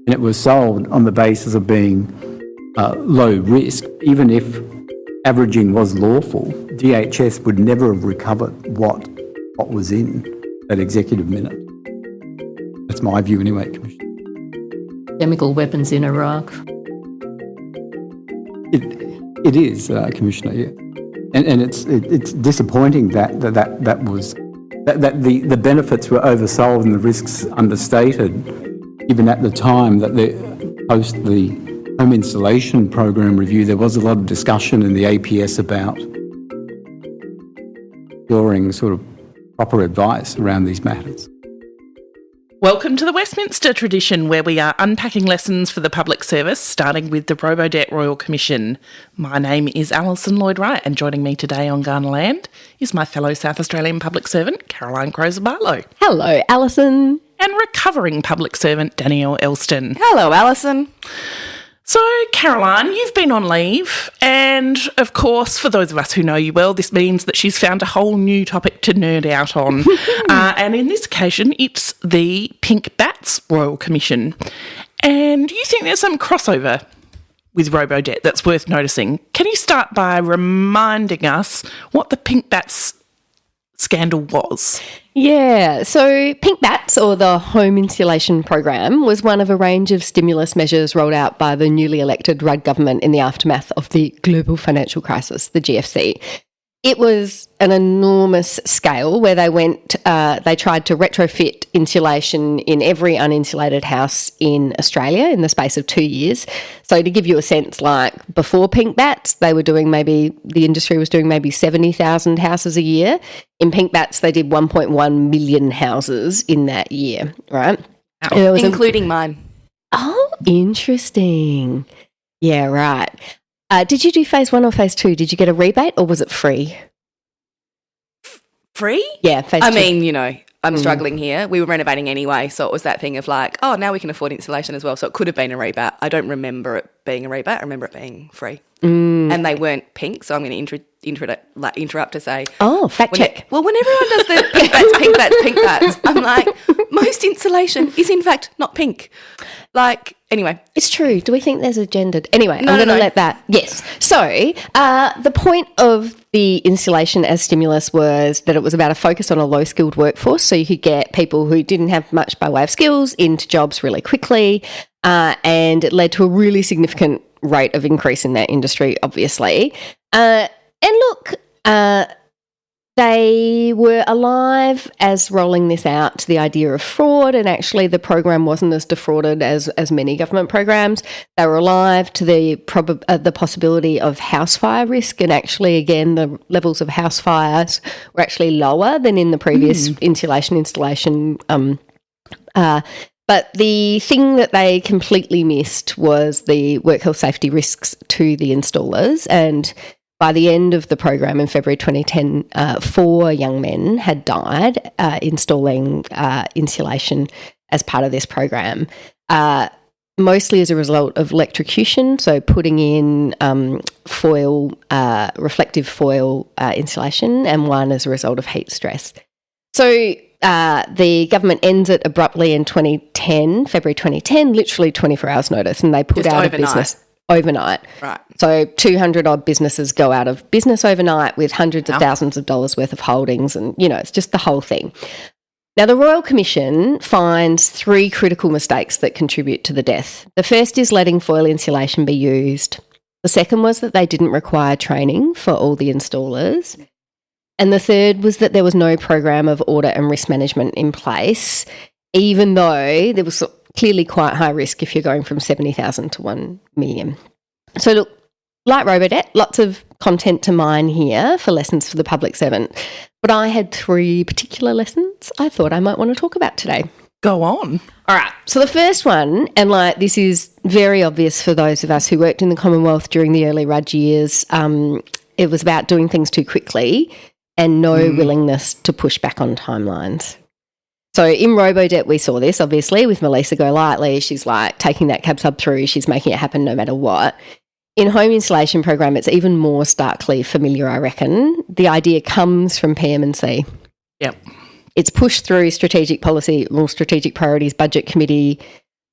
and it was sold on the basis of being low risk. Even if averaging was lawful, DHS would never have recovered what was in that executive minute. That's my view anyway, Commissioner. Chemical weapons in Iraq. It is, Commissioner, yeah. And it's disappointing that the benefits were oversold and the risks understated, even at the time that post the home installation program review, there was a lot of discussion in the APS about ensuring sort of proper advice around these matters. Welcome to the Westminster tradition, where we are unpacking lessons for the public service, starting with the Robodebt Royal Commission. My name is Alison Lloyd-Wright, and joining me today on Kaurna land is my fellow South Australian public servant, Caroline Crozer-Barlow. Hello, Alison. And recovering public servant, Danielle Elston. Hello, Alison. So, Caroline, you've been on leave, and of course, for those of us who know you well, this means that she's found a whole new topic to nerd out on. And in this occasion, it's the Pink Batts Royal Commission. And you think there's some crossover with Robodebt that's worth noticing. Can you start by reminding us what the Pink Batts scandal was? Yeah, so Pink Batts, or the Home Insulation Program, was one of a range of stimulus measures rolled out by the newly elected Rudd government in the aftermath of the global financial crisis, the GFC. It was an enormous scale where they tried to retrofit insulation in every uninsulated house in Australia in the space of 2 years. So to give you a sense, like before Pink Batts, the industry was doing maybe 70,000 houses a year. In Pink Batts, they did 1.1 million houses in that year, right? Including mine. Oh, interesting. Yeah, right. Did you do phase 1 or phase 2? Did you get a rebate or was it free? Free? Yeah, phase 2. I mean, I'm struggling here. We were renovating anyway, so it was that thing of like, oh, now we can afford insulation as well. So it could have been a rebate. I don't remember it being a rebate. I remember it being free. And they weren't pink, so I'm going to interrupt to say... Oh, fact check. When everyone does the pink bats, I'm like, most insulation is in fact not pink. Like, anyway. It's true. Do we think there's a gendered... Anyway, I'm going to let that... Yes. So, the point of the insulation as stimulus was that it was about a focus on a low-skilled workforce, so you could get people who didn't have much by way of skills into jobs really quickly, and it led to a really significant rate of increase in that industry, obviously. And look, they were alive as rolling this out to the idea of fraud, and actually the program wasn't as defrauded as many government programs. They were alive to the possibility of house fire risk, and actually, again, the levels of house fires were actually lower than in the previous insulation installation. But the thing that they completely missed was the work health safety risks to the installers, and by the end of the program in February 2010, 4 young men had died installing insulation as part of this program, mostly as a result of electrocution, so putting in reflective foil insulation, and one as a result of heat stress. So the government ends it abruptly in February 2010, literally 24 hours notice, and they put out of business overnight. Right. So 200 odd businesses go out of business overnight with hundreds of thousands of dollars worth of holdings, and, it's just the whole thing. Now, the Royal Commission finds 3 critical mistakes that contribute to the death. The first is letting foil insulation be used. The second was that they didn't require training for all the installers. And the third was that there was no program of audit and risk management in place, even though there was clearly quite high risk if you're going from 70,000 to 1 million. So look, like Robodebt, lots of content to mine here for lessons for the public servant. But I had 3 particular lessons I thought I might want to talk about today. Go on. All right. So the first one, and this is very obvious for those of us who worked in the Commonwealth during the early Rudd years, it was about doing things too quickly and no willingness to push back on timelines. So in Robodebt, we saw this, obviously, with Melissa Golightly. She's taking that cab sub through. She's making it happen no matter what. In Home Insulation Program, it's even more starkly familiar, I reckon. The idea comes from PM&C. Yep. It's pushed through strategic policy, strategic priorities, budget committee,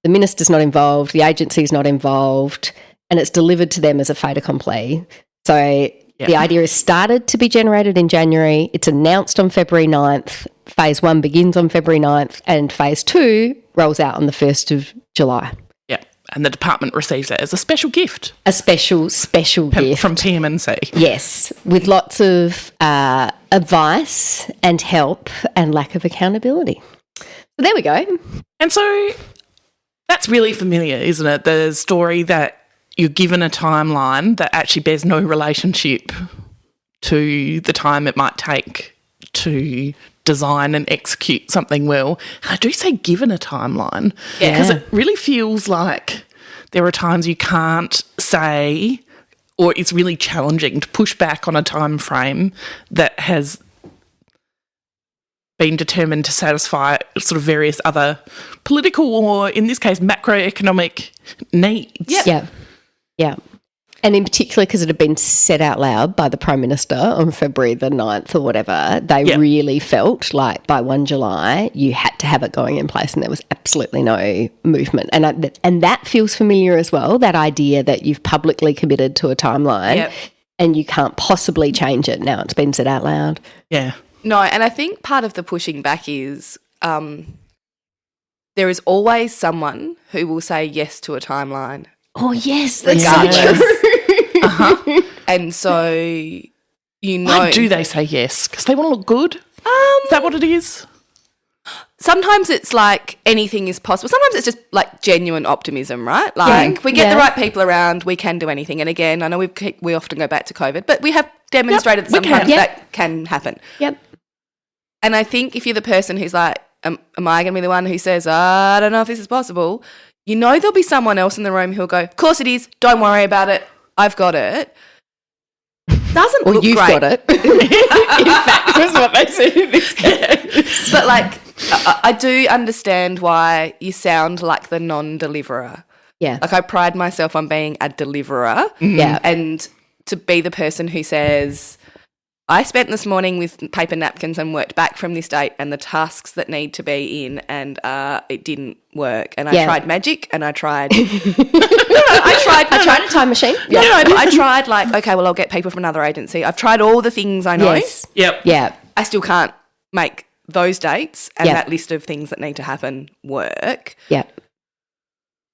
the minister's not involved, the agency's not involved, and it's delivered to them as a fait accompli. So the idea is started to be generated in January. It's announced on February 9th. Phase 1 begins on February 9th, and Phase 2 rolls out on the 1st of July. Yeah, and the department receives it as a special gift. A special gift. From PMNC. Yes, with lots of advice and help and lack of accountability. So there we go. And so that's really familiar, isn't it? The story that you're given a timeline that actually bears no relationship to the time it might take to design and execute something well. I do say given a timeline because it really feels like there are times you can't say, or it's really challenging to push back on a time frame that has been determined to satisfy sort of various other political or, in this case, macroeconomic needs. Yeah. And in particular, because it had been said out loud by the Prime Minister on February the 9th or whatever, they really felt like by 1 July you had to have it going in place, and there was absolutely no movement. And that feels familiar as well, that idea that you've publicly committed to a timeline and you can't possibly change it. Now it's been said out loud. Yeah. No, and I think part of the pushing back is there is always someone who will say yes to a timeline. Oh, yes, that's regardless. so true. And so, you know. Why do they say yes? Because they want to look good? Is that what it is? Sometimes it's like anything is possible. Sometimes it's just like genuine optimism, right? Like we get the right people around, we can do anything. And again, I know we often go back to COVID, but we have demonstrated that sometimes that can happen. Yep. And I think if you're the person who's like, am I going to be the one who says, I don't know if this is possible? You know there'll be someone else in the room who'll go, of course it is, don't worry about it, I've got it. Doesn't look you've great. Got it. In fact, was what they said in this case. But like, I do understand why you sound like the non-deliverer. Yeah. Like I pride myself on being a deliverer. Yeah. And to be the person who says, I spent this morning with paper napkins and worked back from this date and the tasks that need to be in, and it didn't work. And I tried magic, and I tried. I tried a time machine. Yeah. I tried like, okay, well, I'll get people from another agency. I've tried all the things I know. Yes. Yep. Yeah. I still can't make those dates and that list of things that need to happen work. Yeah.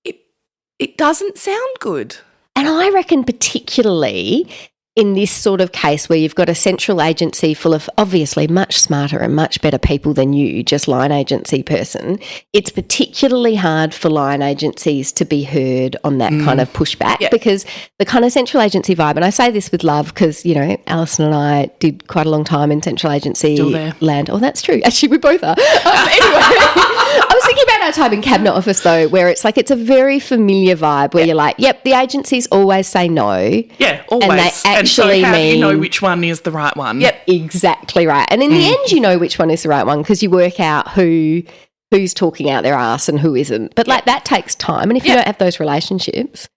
It doesn't sound good. And I reckon particularly in this sort of case where you've got a central agency full of obviously much smarter and much better people than you, just line agency person, it's particularly hard for line agencies to be heard on that kind of pushback because the kind of central agency vibe, and I say this with love because, you know, Alison and I did quite a long time in central agency land. Oh, that's true. Actually, we both are. Anyway, I was thinking about our time in Cabinet Office though, where it's like it's a very familiar vibe where you're like, yep, the agencies always say no. Yeah, always. And they actually so how mean, do you know which one is the right one? Yep, exactly right. And in the end, you know which one is the right one because you work out who's talking out their arse and who isn't. But like that takes time, and if you don't have those relationships,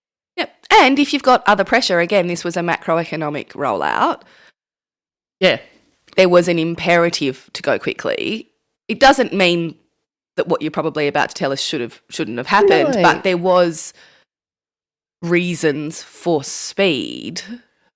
and if you've got other pressure, again, this was a macroeconomic rollout. Yeah, there was an imperative to go quickly. It doesn't mean that what you're probably about to tell us shouldn't have happened, but there was reasons for speed.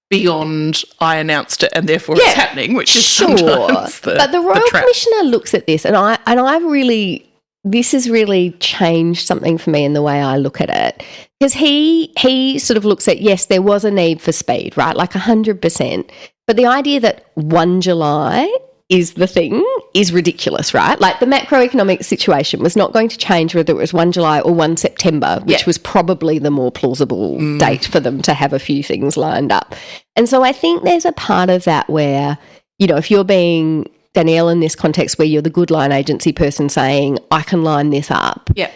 Beyond I announced it and therefore it's happening, which is sometimes but the Royal Commissioner looks at this, and I've really, this has really changed something for me in the way I look at it, because he sort of looks at, yes, there was a need for speed, right, like 100%, but the idea that 1 July is the thing is ridiculous, right? Like the macroeconomic situation was not going to change whether it was 1 July or 1 September, which was probably the more plausible date for them to have a few things lined up. And so I think there's a part of that where, you know, if you're being Danielle in this context where you're the good line agency person saying, I can line this up. Yeah.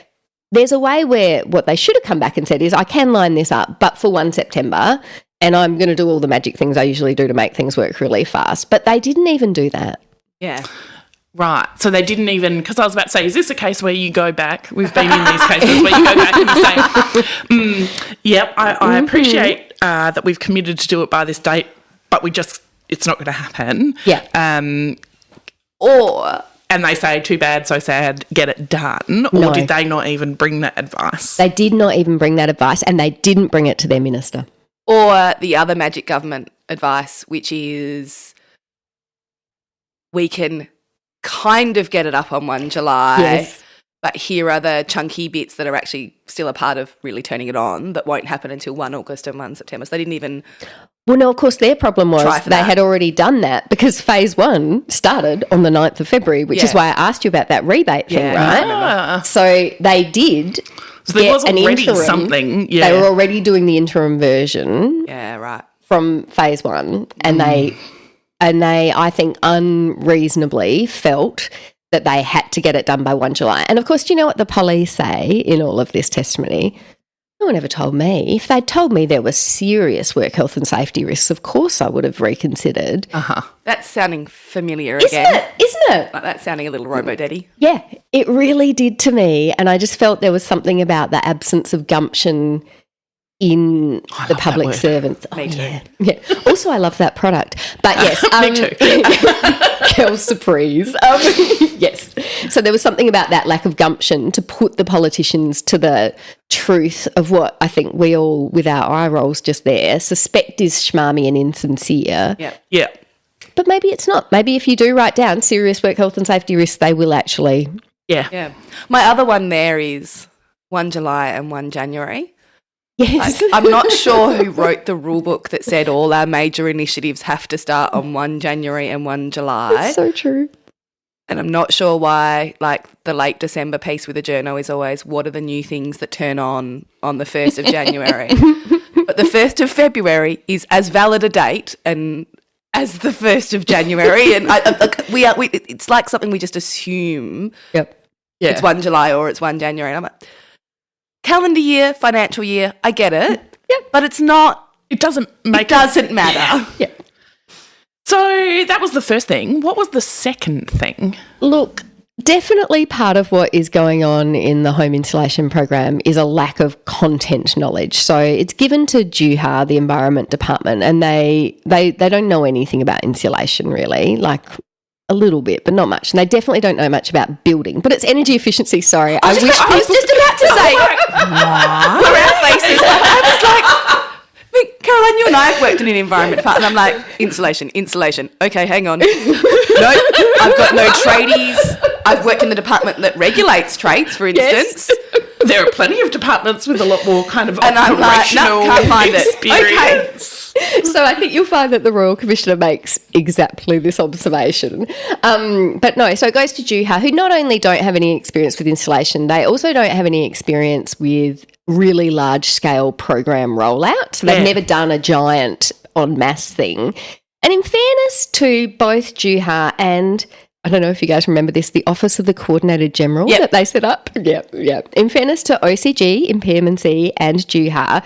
There's a way where what they should have come back and said is, I can line this up, but for 1 September, and I'm going to do all the magic things I usually do to make things work really fast. But they didn't even do that. Yeah. Right. So they didn't even, because I was about to say, is this a case where you go back? We've been in these cases where you go back and you say, yep, I appreciate that we've committed to do it by this date, but it's not going to happen. Yeah. Or And they say, too bad, so sad, get it done? Or No. did they not even bring that advice? They did not even bring that advice, and they didn't bring it to their minister. Or the other magic government advice, which is we can kind of get it up on 1 July, Yes. but here are the chunky bits that are actually still a part of really turning it on that won't happen until 1 August and 1 September. So they didn't even... Well, no, of course, their problem was Try for they that. had already done that because phase 1 started on the 9th of February, which is Yeah. why I asked you about that rebate thing, Yeah, I right? remember. So they did So there get was an already interim. something, yeah. They were already doing the interim version Yeah, right. from phase 1, and they, I think, unreasonably felt that they had to get it done by 1 July. And of course, do you know what the police say in all of this testimony? No one ever told me. If they'd told me there were serious work health and safety risks, of course I would have reconsidered. That's sounding familiar Isn't again. it? Isn't it? Like that's sounding a little robo-daddy. Yeah, it really did to me. And I just felt there was something about the absence of gumption in the public word. servants. Me too. Yeah. Also, I love that product. But yes. Me too. Girl surprise. Yes. So there was something about that lack of gumption to put the politicians to the truth of what I think we all, with our eye rolls just there, suspect is schmarmy and insincere. Yeah. Yeah. But maybe it's not. Maybe if you do write down serious work health and safety risks, they will actually. Yeah. Yeah. My other one there is 1 July and 1 January. Yes. I'm not sure who wrote the rule book that said all our major initiatives have to start on 1 January and 1 July. So true. And I'm not sure why, like, the late December piece with the journo is always, what are the new things that turn on the 1st of January? But the 1st of February is as valid a date and as the 1st of January. And it's like something we just assume Yep. Yeah. it's 1 July or it's 1 January. And I'm like, calendar year, financial year, I get it. But it's not, It doesn't it make doesn't matter. Yeah. So that was the first thing. What was the second thing? Look, definitely part of what is going on in the home insulation program is a lack of content knowledge. So it's given to JUHA, the Environment Department, and they don't know anything about insulation really, like a little bit, but not much. And they definitely don't know much about building, but it's energy efficiency. Sorry, I wish I was just about to say, we're our faces. I was like, Caroline, you and I have worked in an environment department. And I'm like, insulation. Okay, hang on. No, I've got no tradies. I've worked in the department that regulates trades, for instance. There are plenty of departments with a lot more kind of And I'm like, operational no, can't find it. experience. So I think you'll find that the Royal Commissioner makes exactly this observation. But no, so it goes to JUHA, who not only don't have any experience with insulation, they also don't have any experience with really large-scale program rollout. So they've Yeah. never done a giant en masse thing. And in fairness to both JUHA and, I don't know if you guys remember this, the Office of the Coordinator General Yep. that they set up. Yeah. In fairness to OCG, Impairment-C and JUHA,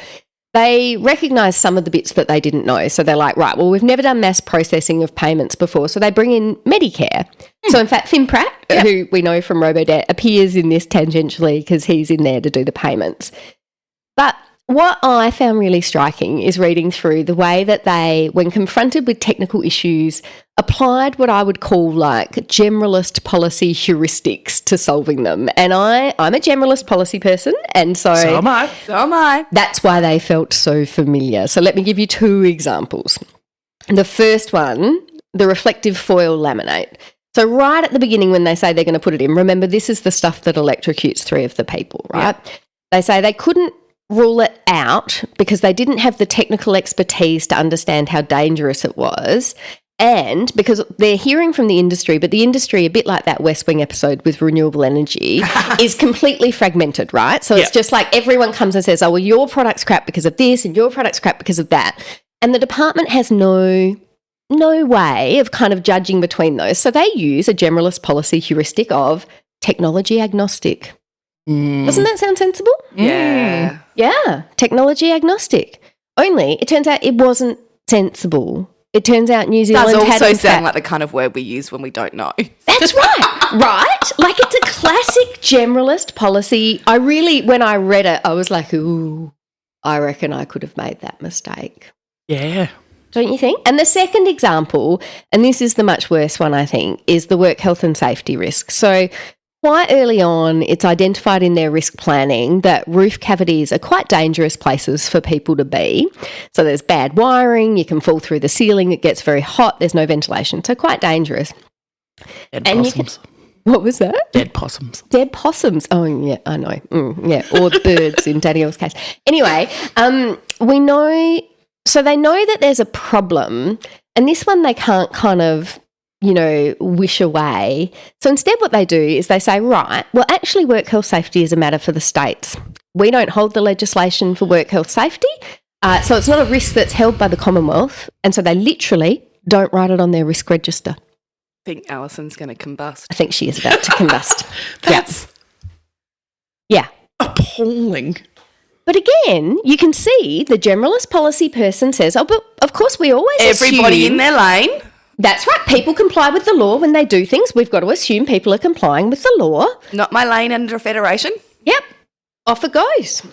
they recognise some of the bits that they didn't know. So they're like, right, well, we've never done mass processing of payments before. So they bring in Medicare. So in fact, Finn Pratt, who we know from Robodebt, appears in this tangentially because he's in there to do the payments. But what I found really striking is reading through the way that they, when confronted with technical issues, applied what I would call like generalist policy heuristics to solving them. And I'm a generalist policy person, and so am I. So am I. that's why they felt so familiar. So let me give you 2 examples. The first one, the reflective foil laminate. So right at the beginning when they say they're going to put it in, remember this is the stuff that electrocutes 3 of the people, right? They say they couldn't rule it out because they didn't have the technical expertise to understand how dangerous it was. And because they're hearing from the industry, but the industry, a bit like that West Wing episode with renewable energy, is completely fragmented, right? So it's just like everyone comes and says, oh, well, your product's crap because of this and your product's crap because of that. And the department has no way of kind of judging between those. So they use a generalist policy heuristic of technology agnostic. Doesn't that sound sensible? Yeah. Yeah, technology agnostic. Only it turns out it wasn't sensible. It turns out New Zealand Does had also in fact- sound like the kind of word we use when we don't know. That's right, right? Like it's a classic generalist policy. When I read it, I was like, ooh, I reckon I could have made that mistake. Yeah. Don't you think? And the second example, and this is the much worse one, I think, is the work health and safety risk. So quite early on, it's identified in their risk planning that roof cavities are quite dangerous places for people to be. So there's bad wiring, you can fall through the ceiling, it gets very hot, there's no ventilation. So quite dangerous. Dead And possums. What was that? Dead possums. Dead possums. Oh, yeah, I know. Yeah, or birds in Danielle's case. Anyway, we know, so they know that there's a problem, and this one they can't kind of, wish away. So instead what they do is they say, right, well, actually work health safety is a matter for the states. We don't hold the legislation for work health safety, so it's not a risk that's held by the Commonwealth, and so they literally don't write it on their risk register. I think Alison's going to combust. I think she is about to combust. That's Yeah. appalling. But again, you can see the generalist policy person says, oh, but of course we always Everybody assume. in their lane. That's right. People comply with the law when they do things. We've got to assume people are complying with the law. Not my lane under a federation. Yep. Off it goes.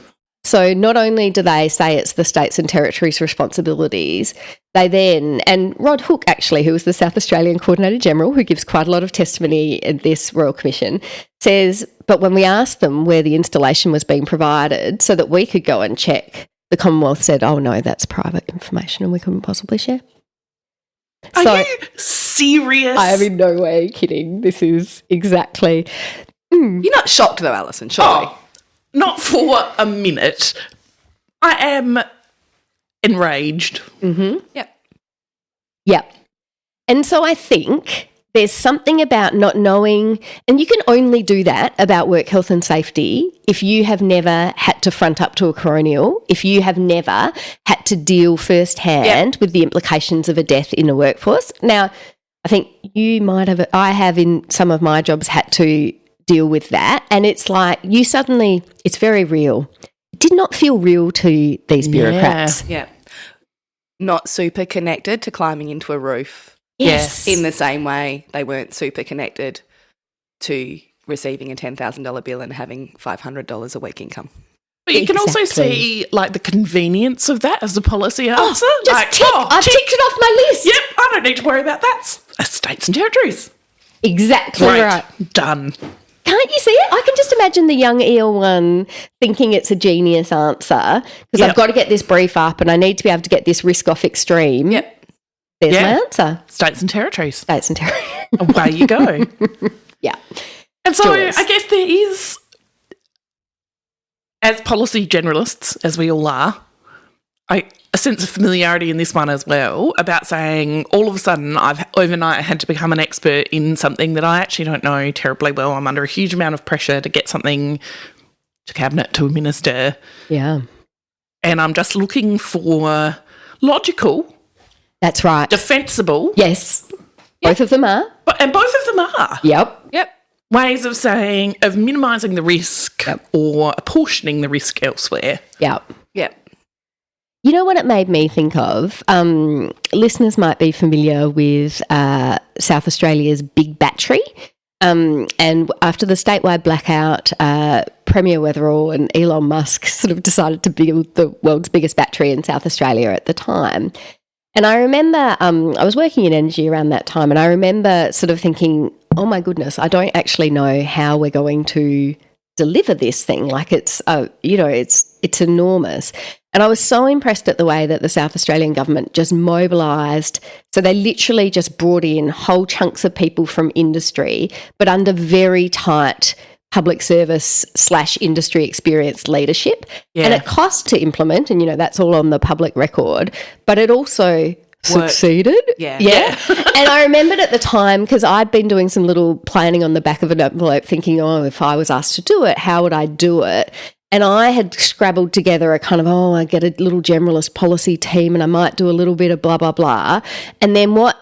So not only do they say it's the states and territories' responsibilities, they then, and Rod Hook actually, who was the South Australian Coordinator General, who gives quite a lot of testimony at this Royal Commission, says, but when we asked them where the installation was being provided so that we could go and check, the Commonwealth said, oh no, that's private information and we couldn't possibly share. Are you serious? I am in no way kidding. This is exactly. You're not shocked though, Alison, surely. Oh, not for a minute. I am enraged. Yep. Yep. And so I think there's something about not knowing, and you can only do that about work health and safety if you have never had to front up to a coronial, if you have never had to deal firsthand with the implications of a death in a workforce. Now, I think you might have, I have in some of my jobs had to deal with that, and it's like you suddenly, it's very real. It did not feel real to these bureaucrats. Yeah. Not super connected to climbing into a roof. Yes. In the same way they weren't super connected to receiving a $10,000 bill and having $500 a week income. But you can also Exactly. see, like, the convenience of that as a policy answer. Just like, tick. I ticked it off my list. Yep, I don't need to worry about that. States and territories. Exactly Great. right. Done. Can't you see it? I can just imagine the young EL1 thinking it's a genius answer because Yep. I've got to get this brief up and I need to be able to get this risk off extreme. Yep. There's Yeah. my answer. States and territories. States and territories. Away you go. Yeah. And so Joyous. I guess there is, as policy generalists, as we all are, a sense of familiarity in this one as well about saying all of a sudden I've overnight had to become an expert in something that I actually don't know terribly well. I'm under a huge amount of pressure to get something to Cabinet, to a minister, Yeah. and I'm just looking for logical, That's right. defensible, Yes. Both of them are. and both of them are Yep. Yep. ways of saying, of minimising the risk or apportioning the risk elsewhere. Yep. Yep. You know what it made me think of? Listeners might be familiar with South Australia's Big Battery. And after the statewide blackout, Premier Weatherall and Elon Musk sort of decided to build the world's biggest battery in South Australia at the time. And I remember I was working in energy around that time, and I remember sort of thinking, oh my goodness, I don't actually know how we're going to deliver this thing. Like it's enormous. And I was so impressed at the way that the South Australian government just mobilised. So they literally just brought in whole chunks of people from industry, but under very tight public service / industry experience leadership. Yeah. And it cost to implement, and, that's all on the public record, but it also succeeded. Yeah. And I remembered at the time, because I'd been doing some little planning on the back of an envelope thinking, if I was asked to do it, how would I do it? And I had scrabbled together a kind of, I get a little generalist policy team and I might do a little bit of blah, blah, blah. And then what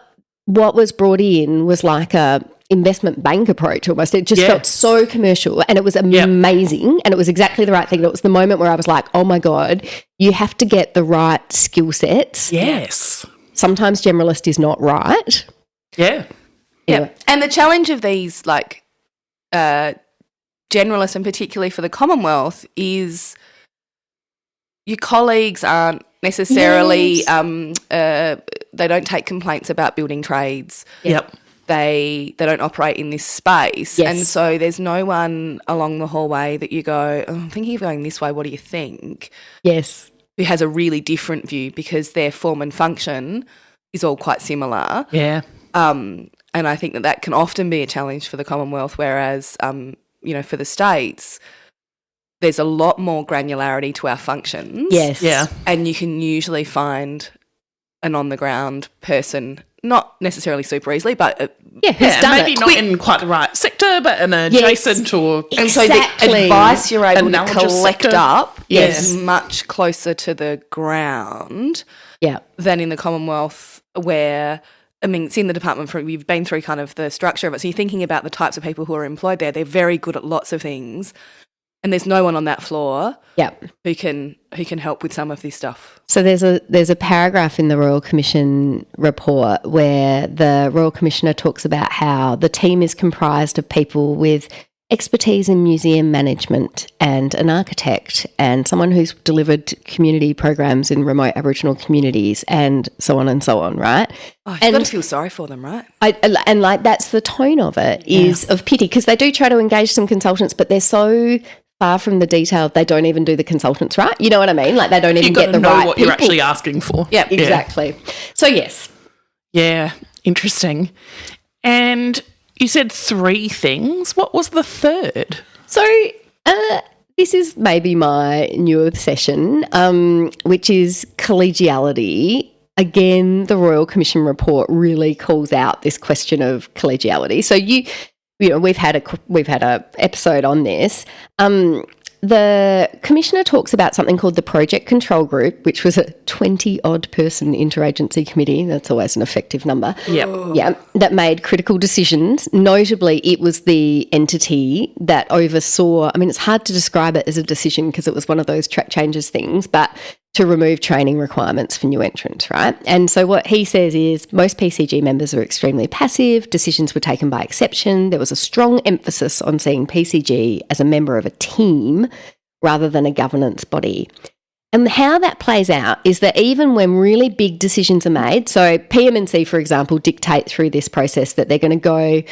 was brought in was like a investment bank approach almost. It just felt so commercial and it was amazing and it was exactly the right thing. It was the moment where I was like, oh my God, you have to get the right skill sets. Yes. Sometimes generalist is not right. Yeah. Yeah. And the challenge of these, like, generalists, and particularly for the Commonwealth, is your colleagues aren't necessarily. Yes. They don't take complaints about building trades. Yep. They don't operate in this space. Yes. And so there's no one along the hallway that you go, oh, I'm thinking of going this way, what do you think? Yes. Who has a really different view because their form and function is all quite similar. Yeah. And I think that can often be a challenge for the Commonwealth, whereas, for the states, there's a lot more granularity to our functions. Yes. Yeah. And you can usually find an on-the-ground person, not necessarily super easily, but Who's done maybe it? not in quite the right sector, but an adjacent or... And so the Exactly. advice you're able to Analogous collect sector. up Yes. is much closer to the ground Yeah. than in the Commonwealth where, I mean, it's in the department, you've been through kind of the structure of it. So you're thinking about the types of people who are employed there. They're very good at lots of things. And there's no one on that floor Yeah. who can help with some of this stuff. So there's a paragraph in the Royal Commission report where the Royal Commissioner talks about how the team is comprised of people with expertise in museum management and an architect and someone who's delivered community programs in remote Aboriginal communities and so on, right? Oh, you've got to feel sorry for them, right? And like that's the tone of it is of pity because they do try to engage some consultants, but they're so far from the detail they don't even do the consultants right. You know what I mean? Like they don't even You've get got the to know right what people. you're actually asking for. Yeah, Exactly. So yes. Yeah, interesting. And you said 3 things. What was the third? So this is maybe my new obsession, which is collegiality. Again, the Royal Commission report really calls out this question of collegiality. So we've had a episode on this. The Commissioner talks about something called the Project Control Group, which was a 20-odd person interagency committee. That's always an effective number. Yep. Yeah, that made critical decisions. Notably, it was the entity that oversaw, I mean, it's hard to describe it as a decision because it was one of those track changes things, but to remove training requirements for new entrants, right? And so what he says is most PCG members are extremely passive, decisions were taken by exception, there was a strong emphasis on seeing PCG as a member of a team rather than a governance body. And how that plays out is that even when really big decisions are made, so PM&C, for example, dictate through this process that they're going to go,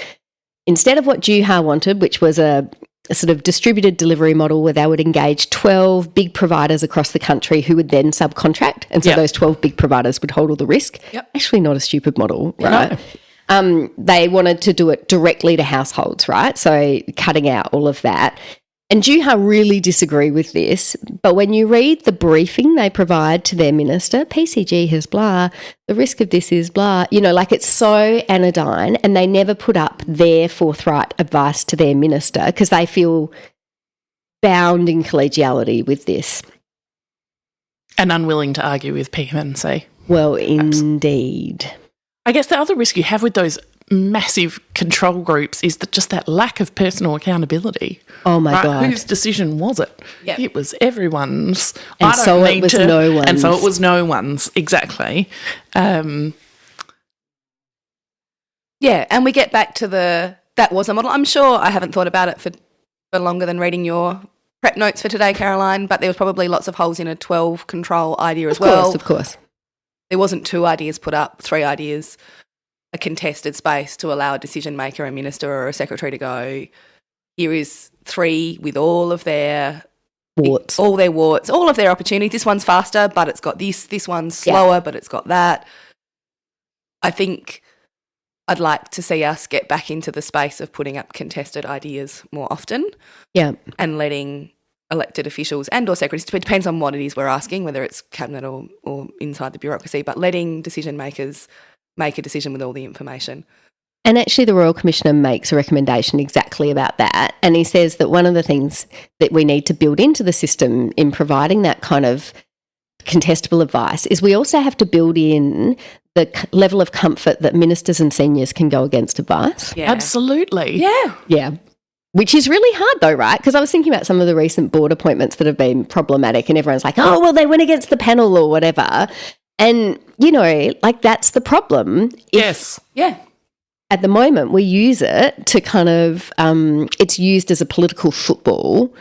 instead of what Juha wanted, which was a sort of distributed delivery model where they would engage 12 big providers across the country who would then subcontract. And so those 12 big providers would hold all the risk. Yep. Actually not a stupid model, right? No. They wanted to do it directly to households, right? So cutting out all of that. And Juha really disagree with this, but when you read the briefing they provide to their minister, PCG has blah, the risk of this is blah, like it's so anodyne and they never put up their forthright advice to their minister because they feel bound in collegiality with this. And unwilling to argue with PM&C. Well, indeed. I guess the other risk you have with those massive control groups is just that lack of personal accountability. Oh my right? God. Whose decision was it? Yep. It was everyone's. And so it was no one's. And so it was no one's, exactly. Yeah, and we get back to that was a model. I'm sure I haven't thought about it for longer than reading your prep notes for today, Caroline, but there was probably lots of holes in a 12 control idea as well. Of course. There wasn't 2 ideas put up, 3 ideas, a contested space to allow a decision maker, a minister or a secretary to go, here is 3 with all of their Warts. all their warts, all of their opportunities. This one's faster, but it's got this one's slower, but it's got that. I think I'd like to see us get back into the space of putting up contested ideas more often. Yeah. And letting elected officials and or secretaries, it depends on what it is we're asking, whether it's cabinet or inside the bureaucracy, but letting decision makers make a decision with all the information. And actually the Royal Commissioner makes a recommendation exactly about that. And he says that one of the things that we need to build into the system in providing that kind of contestable advice is we also have to build in the level of comfort that ministers and seniors can go against advice. Yeah. Absolutely. Yeah. Yeah. Which is really hard though, right? Because I was thinking about some of the recent board appointments that have been problematic and everyone's like, oh, well, they went against the panel or whatever. And, that's the problem. Yes. Yeah. At the moment, we use it to kind of, it's used as a political football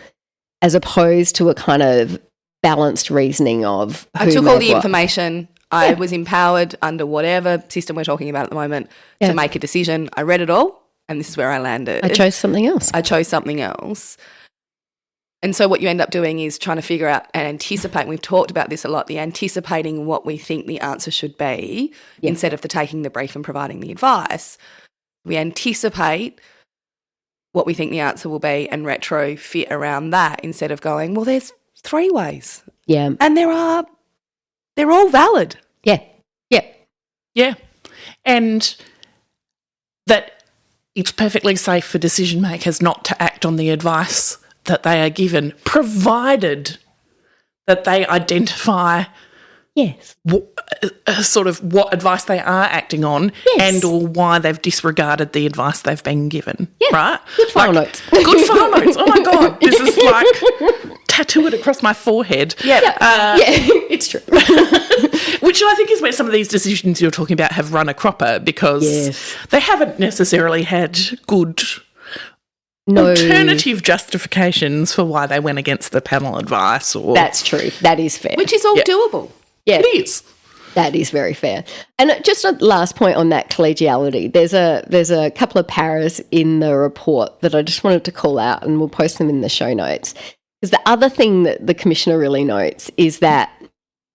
as opposed to a kind of balanced reasoning of I who took all made the what. information. I was empowered under whatever system we're talking about at the moment to make a decision. I read it all, and this is where I landed. I chose something else. I chose something else. And so what you end up doing is trying to figure out and anticipate. We've talked about this a lot, the anticipating what we think the answer should be instead of the taking the brief and providing the advice. We anticipate what we think the answer will be and retrofit around that instead of going, well, there's 3 ways. Yeah. And they're all valid. Yeah. Yeah. Yeah. And that it's perfectly safe for decision makers not to act on the advice that they are given, provided that they identify Yes. sort of what advice they are acting on and or why they've disregarded the advice they've been given, right? Good file notes. Good file notes. Oh, my God. This is like tattoo it across my forehead. Yeah. It's true. Which I think is where some of these decisions you're talking about have run a cropper because they haven't necessarily had good alternative justifications for why they went against the panel advice. Or That's true. That is fair. Which is all doable. Yeah. It is. That is very fair. And just a last point on that collegiality. There's a couple of paras in the report that I just wanted to call out, and we'll post them in the show notes. Because the other thing that the Commissioner really notes is that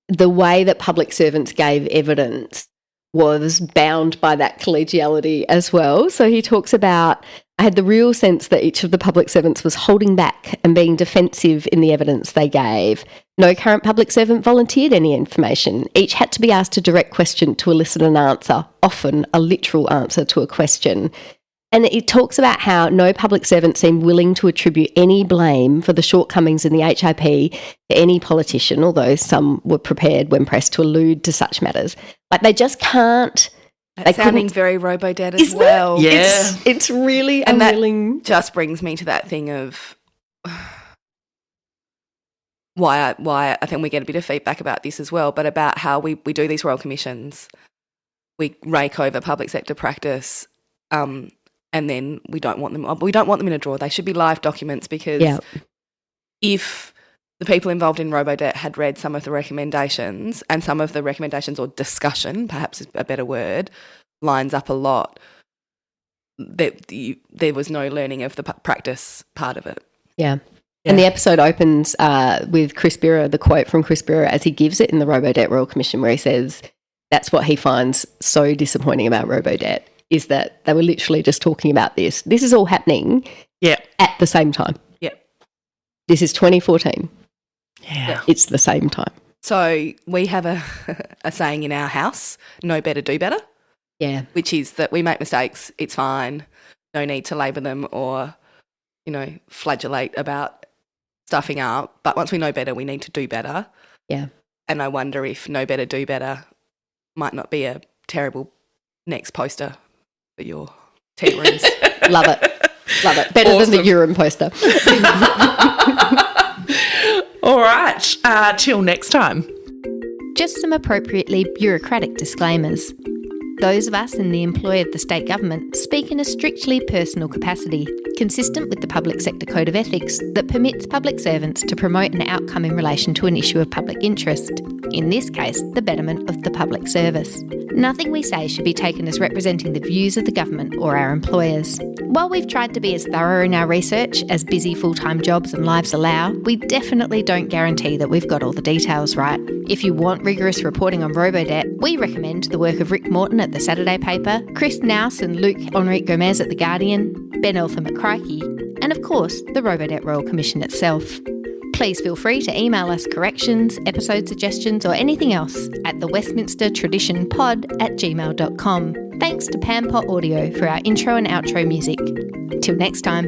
the way that public servants gave evidence was bound by that collegiality as well. So he talks about, I had the real sense that each of the public servants was holding back and being defensive in the evidence they gave. No current public servant volunteered any information. Each had to be asked a direct question to elicit an answer, often a literal answer to a question. And it talks about how no public servant seemed willing to attribute any blame for the shortcomings in the HIP to any politician, although some were prepared when pressed to allude to such matters. Like they just can't. That's sounding very Robodebt as well. Yeah. It's really And unwilling. that just brings me to that thing of why I think we get a bit of feedback about this as well, but about how we do these royal commissions. We rake over public sector practice, and then we don't want them in a drawer. They should be live documents because if the people involved in Robodebt had read some of the recommendations, and some of the recommendations or discussion, perhaps is a better word, lines up a lot, there was no learning of the practice part of it. Yeah. And the episode opens with Chris Birra, the quote from Chris Birra as he gives it in the Robodebt Royal Commission, where he says that's what he finds so disappointing about Robodebt, is that they were literally just talking about this. This is all happening at the same time. Yeah. This is 2014. Yeah. It's the same time. So we have a saying in our house, know better, do better. Yeah. Which is that we make mistakes, it's fine, no need to labour them or, flagellate about stuffing up. But once we know better, we need to do better. Yeah. And I wonder if know better, do better might not be a terrible next poster for your tea rooms. Love it. Love it. Better than the urine poster. All right. Till next time. Just some appropriately bureaucratic disclaimers. Those of us in the employ of the state government speak in a strictly personal capacity, consistent with the Public Sector Code of Ethics that permits public servants to promote an outcome in relation to an issue of public interest, in this case, the betterment of the public service. Nothing we say should be taken as representing the views of the government or our employers. While we've tried to be as thorough in our research as busy full-time jobs and lives allow, we definitely don't guarantee that we've got all the details right. If you want rigorous reporting on Robodebt, we recommend the work of Rick Morton at the Saturday Paper, Chris Nouse and Luc Henrique Gomez at the Guardian, Ben Eltham at Crikey, and of course, the Robodebt Royal Commission itself. Please feel free to email us corrections, episode suggestions, or anything else at thewestminstertraditionpod@gmail.com. Thanks to Pampot Audio for our intro and outro music. Till next time.